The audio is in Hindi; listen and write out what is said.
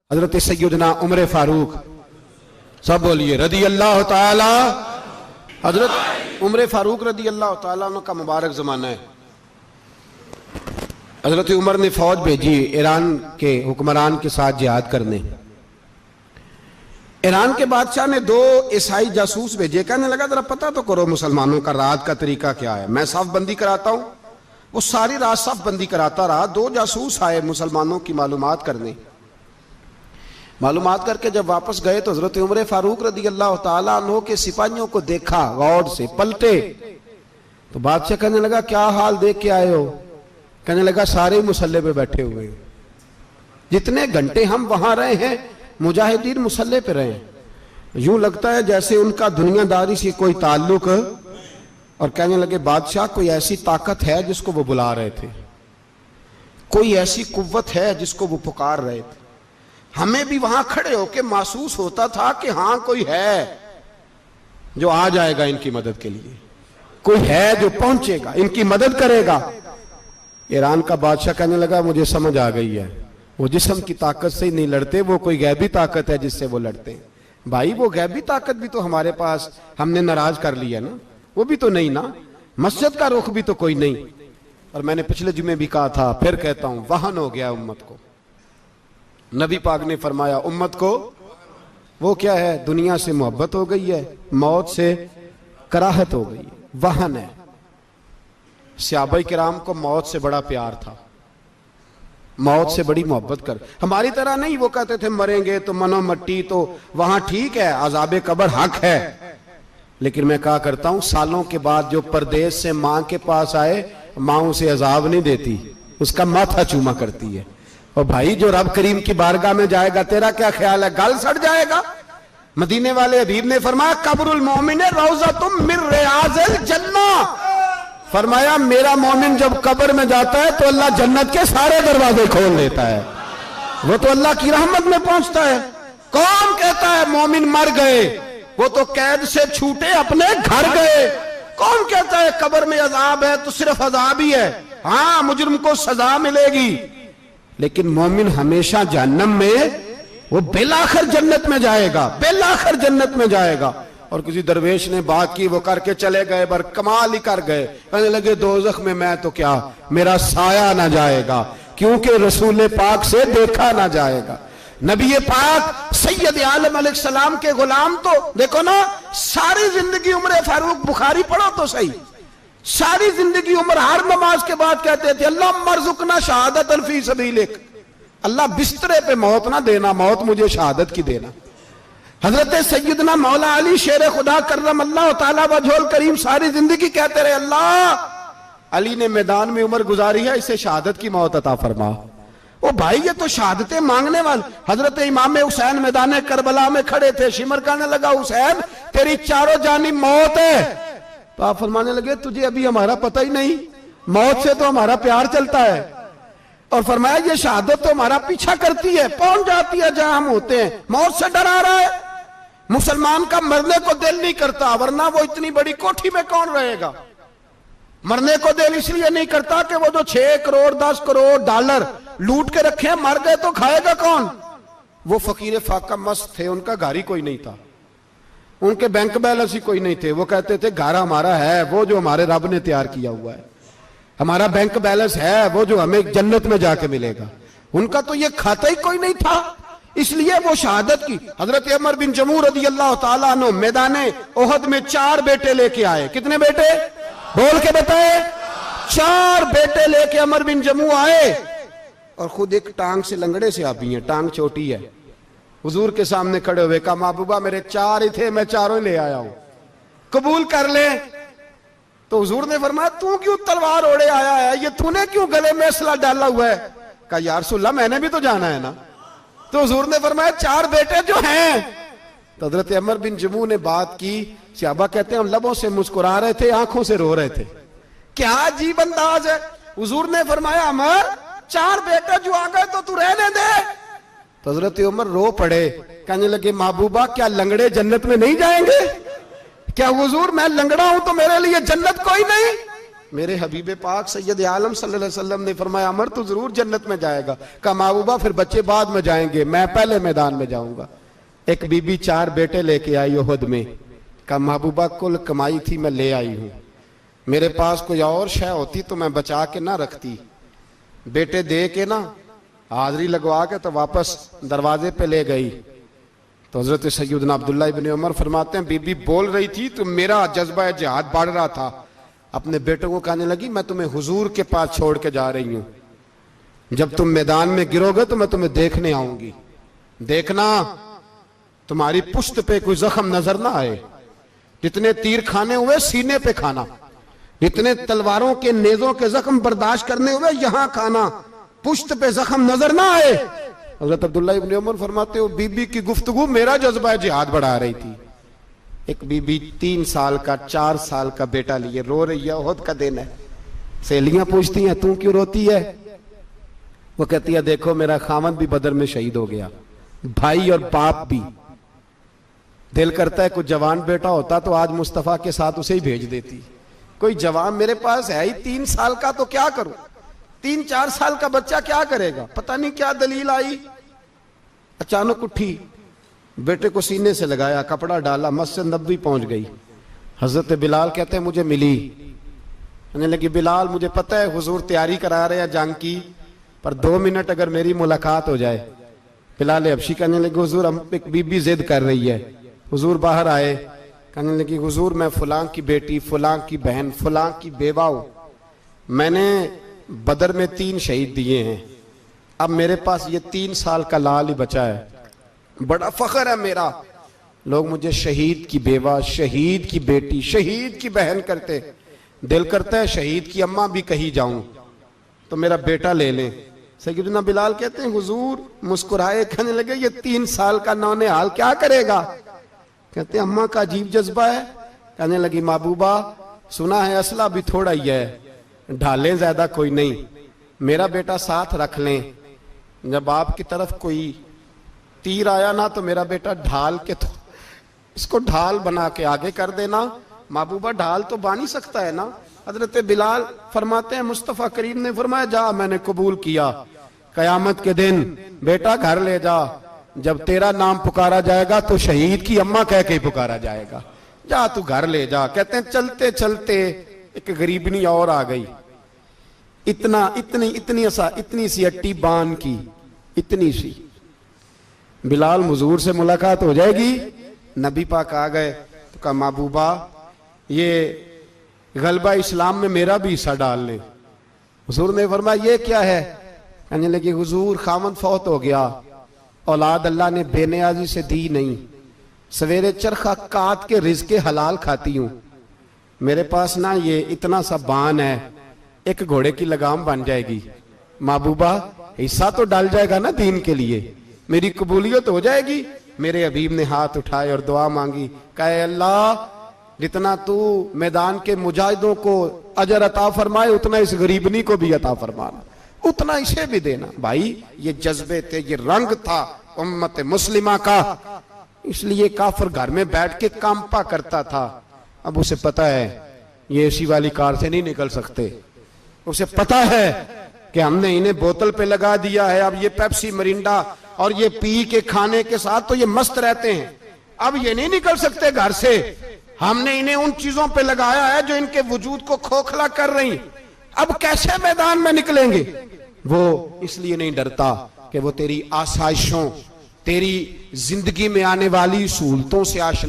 हजरत सैयदना उमर फारूक, सब बोलिए रदी अल्लाह ताला। हजरत उमर फारूक रदी अल्लाह ताला अन्हु का मुबारक जमाना है। हजरत उमर ने फौज भेजी ईरान के हुक्मरान के साथ जिहाद करने। ईरान के बादशाह ने 2 ईसाई जासूस भेजे, कहने लगा जरा पता तो करो मुसलमानों का रात का तरीका क्या है, मैं साफ बंदी कराता हूं। वो सारी रात साफ बंदी कराता रहा। 2 जासूस आए मुसलमानों की मालूमात करने। मालूमात करके जब वापस गए तो हजरत उमर फारूक रदी अल्लाह ताला अन्हु के सिपाहियों को देखा, गौर से पलटे तो बादशाह कहने लगा क्या हाल देख के आए हो? कहने लगा सारे मुसल्ले पे बैठे हुए हैं, जितने घंटे हम वहां रहे हैं मुजाहिदीन मुसल्ले पे रहे हैं, यूं लगता है जैसे उनका दुनियादारी से कोई ताल्लुक। और कहने लगे बादशाह कोई ऐसी ताकत है जिसको वो बुला रहे थे, कोई ऐसी कुव्वत है जिसको वो पुकार रहे थे। हमें भी वहां खड़े होकर महसूस होता था कि हां कोई है जो आ जाएगा इनकी मदद के लिए, कोई है जो पहुंचेगा इनकी मदद करेगा। ईरान का बादशाह कहने लगा मुझे समझ आ गई है, वो जिस्म की ताकत से ही नहीं लड़ते, वो कोई गैबी ताकत है जिससे वो लड़ते हैं। भाई वो गैबी ताकत भी तो हमारे पास हमने नाराज कर लिया ना, वो भी तो नहीं ना, मस्जिद का रुख भी तो कोई नहीं। और मैंने पिछले जुमे भी कहा था, फिर कहता हूं, वहन हो गया उम्मत को। नबी पाक ने फरमाया उम्मत को वो क्या है, दुनिया से मोहब्बत हो गई है, मौत से कराहत हो गई है, वहन है। सहाबा किराम को मौत से बड़ा प्यार था, मौत से बड़ी मोहब्बत कर। हमारी तरह नहीं, वो कहते थे मरेंगे तो मनो मट्टी, तो वहां ठीक है, अजाबे कब्र हक है। लेकिन मैं कहा करता हूं सालों के बाद जो परदेश से मां के पास आए, मां उसे अजाब नहीं देती, उसका माथा चूमा करती है। और भाई जो रब करीम की बारगाह में जाएगा, तेरा क्या ख्याल है, गल सड़ जाएगा? मदीने वाले हबीब ने फरमाया कब्रुल मोमिन रौज़तुम मिन रियाज़िल जन्ना। फरमाया मेरा मोमिन जब कब्र में जाता है तो अल्लाह जन्नत के सारे दरवाजे खोल देता है, वो तो अल्लाह की रहमत में पहुंचता है। कौन कहता है मोमिन मर गए, वो तो कैद से छूटे अपने घर गए। कौन कहता है कब्र में अजाब है तो सिर्फ अजाब ही है, हाँ मुजरिम को सजा मिलेगी, लेकिन मोमिन हमेशा जहन्नम में, वो बेलाखिर जन्नत में जाएगा, बेलाखिर जन्नत में जाएगा। और किसी दरवेश ने बात की, वो करके चले गए, बर कमाल ही कर गए, कहने लगे दोज़ख में मैं तो क्या, मेरा साया ना जाएगा, क्योंकि रसूल पाक से देखा ना जाएगा। नबी पाक सैयद आलम अलैहिस्सलाम के गुलाम तो देखो ना, सारी जिंदगी उमर फारूक, बुखारी पढ़ो तो सही, सारी जिंदगी उम्र हर नमाज के बाद कहते थे अल्लाह मरजुकना शहादतन फी सबीलिक, अल्लाह बिस्तरे पे मौत ना देना, मौत मुझे शहादत की देना। हजरत सैयदना मौला अली शेर खुदा करम अल्लाह ताला वजहुल करीम सारी जिंदगी कहते रहे अल्लाह अली ने मैदान में उम्र गुजारी है, इसे शहादत की मौत अता फरमा। ओ भाई ये तो शहादतें मांगने वाले। हजरत इमाम हुसैन मैदान करबला में खड़े थे, शिमर कहने लगा हुसैन तेरी चारों जानी मौत है, तो आप फरमाने लगे तुझे अभी हमारा पता ही नहीं, मौत से तो हमारा प्यार चलता है। और फरमाया ये शहादत तो हमारा पीछा करती है, पहुंच जाती है जहां हम होते हैं, मौत से डरा रहा है। मुसलमान का मरने को दिल नहीं करता, वरना वो इतनी बड़ी कोठी में कौन रहेगा। मरने को दिल इसलिए नहीं करता कि वो जो 6 करोड़ 10 करोड़ डॉलर लूट के रखे, मर गए तो खाएगा कौन। वो फकीर फाका मस्त थे, उनका घर ही कोई नहीं था, उनके बैंक बैलेंस ही कोई नहीं थे। वो कहते थे घर हमारा है वो जो हमारे रब ने तैयार किया हुआ है, हमारा बैंक बैलेंस है वो जो हमें जन्नत में जाके मिलेगा। उनका तो ये खाता ही कोई नहीं था, इसलिए वो शहादत की। हजरत उमर बिन जमू रदी अल्लाह ताला अन्हु मैदाने ओहद में 4 बेटे लेके आए। कितने बेटे बोल के बताए? 4 बेटे लेके उमर बिन जमू आए, और खुद एक टांग से लंगड़े से आप ही हैं, टांग छोटी है। हुजूर के सामने खड़े हुए कहा महबूबा मेरे 4 ही थे, मैं 4 ही ले आया हूं, कबूल कर ले। तो हुजूर ने फरमाया तू क्यों तलवार ओढ़े आया है, ये तूने क्यों गले में असला डाला हुआ है? कहा या रसूलल्लाह मैंने भी तो जाना है ना। तो हुजूर ने फरमाया 4 बेटे जो हैं। तो हजरत उमर बिन जमू ने बात की, सहाबा कहते हैं हम लबों से मुस्कुरा रहे थे, आंखों से रो रहे थे, क्या अजीब अंदाज है। हुजूर ने फरमाया उमर 4 बेटे जो आ गए तो तू रहने दे। तो हजरत उमर रो पड़े, कहने लगे महबूबा क्या लंगड़े जन्नत में नहीं जाएंगे? क्या हुजूर मैं लंगड़ा हूं तो मेरे लिए जन्नत कोई नहीं? मेरे हबीब पाक सैयद आलम सल्लल्लाहु अलैहि वसल्लम ने फरमाया अमर तो जरूर जन्नत में जाएगा। कहा महबूबा फिर बच्चे बाद में जाएंगे, मैं पहले मैदान में जाऊंगा। एक बीबी 4 बेटे लेके आई उहद में। कहा महबूबा कुल कमाई थी मैं ले आई हूं, मेरे पास कोई और शय होती तो मैं बचा के ना रखती। बेटे दे के ना हाजिरी लगवा के तो वापस दरवाजे पे ले गई। तो हजरत सैयदना अब्दुल्ला इब्न उमर फरमाते हैं बीबी बोल रही थी तो मेरा जज्बा जिहाद बढ़ रहा था। अपने बेटों को कहने लगी मैं तुम्हें हुजूर के पास छोड़ के जा रही हूं, जब तुम मैदान में गिरोगे तो मैं तुम्हें देखने आऊंगी, देखना तुम्हारी पुश्त पे कोई जख्म नजर ना आए। जितने तीर खाने हुए सीने पे खाना, जितने तलवारों के नेजों के जख्म बर्दाश्त करने हुए यहां खाना, पुश्त पे जख्म नजर ना आए। हजरत अब्दुल्ला इब्न उमर फरमाते हो बीबी की गुफ्तगू मेरा जज्बा जिहाद बढ़ा रही थी। एक बीबी 3 साल का 4 साल का बेटा लिए रो रही है, ओहद का दिन है। सहेलियां पूछती हैं तू क्यों रोती है? वो कहती है देखो मेरा खामद भी बदर में शहीद हो गया, भाई और बाप भी। दिल करता है कोई जवान बेटा होता तो आज मुस्तफा के साथ उसे ही भेज देती। कोई जवान मेरे पास है ही 3 साल का तो क्या करूं, 3-4 साल का बच्चा क्या करेगा? पता नहीं क्या दलील आई, अचानक उठी, बेटे को सीने से लगाया, कपड़ा डाला, मस्जिद नबवी पहुंच गई। हजरत बिलाल कहते हैं मुझे मिली, कहने लगी बिलाल मुझे पता है हुजूर तैयारी करा रहे हैं जंग की, पर 2 मिनट अगर मेरी मुलाकात हो जाए। बिलाल हबशी कहने लगे हुजूर हम एक बीबी जिद कर रही है। हुजूर बाहर आए, कहने लगी हुजूर मैं फलां की बेटी, फलां की बहन, फलां की बेवा हूं, मैंने बदर में 3 शहीद दिए हैं, अब मेरे पास ये 3 साल का लाल ही बचा है, बड़ा फख्र है मेरा। लोग मुझे शहीद की बेवा, शहीद की बेटी, शहीद की बहन करते, दिल करता है शहीद की अम्मा भी कहीं जाऊं तो मेरा बेटा ले लें। सैयदना बिलाल कहते हैं हुजूर मुस्कुराए, कहने लगे ये 3 साल का नौनिहाल क्या करेगा? कहते हैं अम्मा का अजीब जज्बा है। कहने लगी महबूबा सुना है असला भी थोड़ा ही है, ढालें ज्यादा कोई नहीं, मेरा बेटा साथ रख लें, जब आपकी तरफ कोई तीर आया ना तो मेरा बेटा ढाल के तो इसको ढाल बना के आगे कर देना। महबूबा ढाल तो बन ही सकता है ना। हजरत बिलाल फरमाते हैं मुस्तफा करीम ने फरमाया जा मैंने कबूल किया, कयामत के दिन बेटा घर ले जा, जब तेरा नाम पुकारा जाएगा तो शहीद की अम्मा कह के पुकारा जाएगा, जा तू घर ले जा। कहते हैं चलते चलते एक गरीबनी और आ गई, इतनी सी अट्टी बान की, इतनी सी। बिलाल हुजूर से मुलाकात हो जाएगी, नबी पाक आ गए तो कहा महबूबा ये गलबा इस्लाम में मेरा भी हिस्सा डाल ले। हुजूर ने फरमाया ये क्या है? कहने लगी हुजूर खामद फौत हो गया, औलाद अल्लाह ने बेनियाजी से दी नहीं, सवेरे चरखा काट के रिज़्क़े हलाल खाती हूं, मेरे पास ना ये इतना सा बान है, एक घोड़े की लगाम बन जाएगी, महबूबा हिस्सा तो डाल जाएगा ना दीन के लिए, मेरी कबूलियत हो जाएगी। मेरे हबीब ने हाथ उठाए और दुआ मांगी, कहे अल्लाह जितना तू मैदान के मुजाहिदों को अजर अता फरमाए उतना इस गरीबनी को भी अता फरमाना, उतना इसे भी देना। भाई ये जज्बे थे, ये रंग था उम्मत मुस्लिमा का, इसलिए काफिर घर में बैठ के कांपा करता था। अब उसे पता है ये एसी वाली कार से नहीं निकल सकते, उसे पता है कि हमने इन्हें बोतल पे लगा दिया है, अब ये पेप्सी मरिंडा और ये पी के खाने के साथ तो ये मस्त रहते हैं, अब ये नहीं निकल सकते घर से, हमने इन्हें उन चीजों पे लगाया है जो इनके वजूद को खोखला कर रही, अब कैसे मैदान में निकलेंगे? वो इसलिए नहीं डरता कि वो तेरी आसाइशों, तेरी जिंदगी में आने वाली सहूलतों से आशना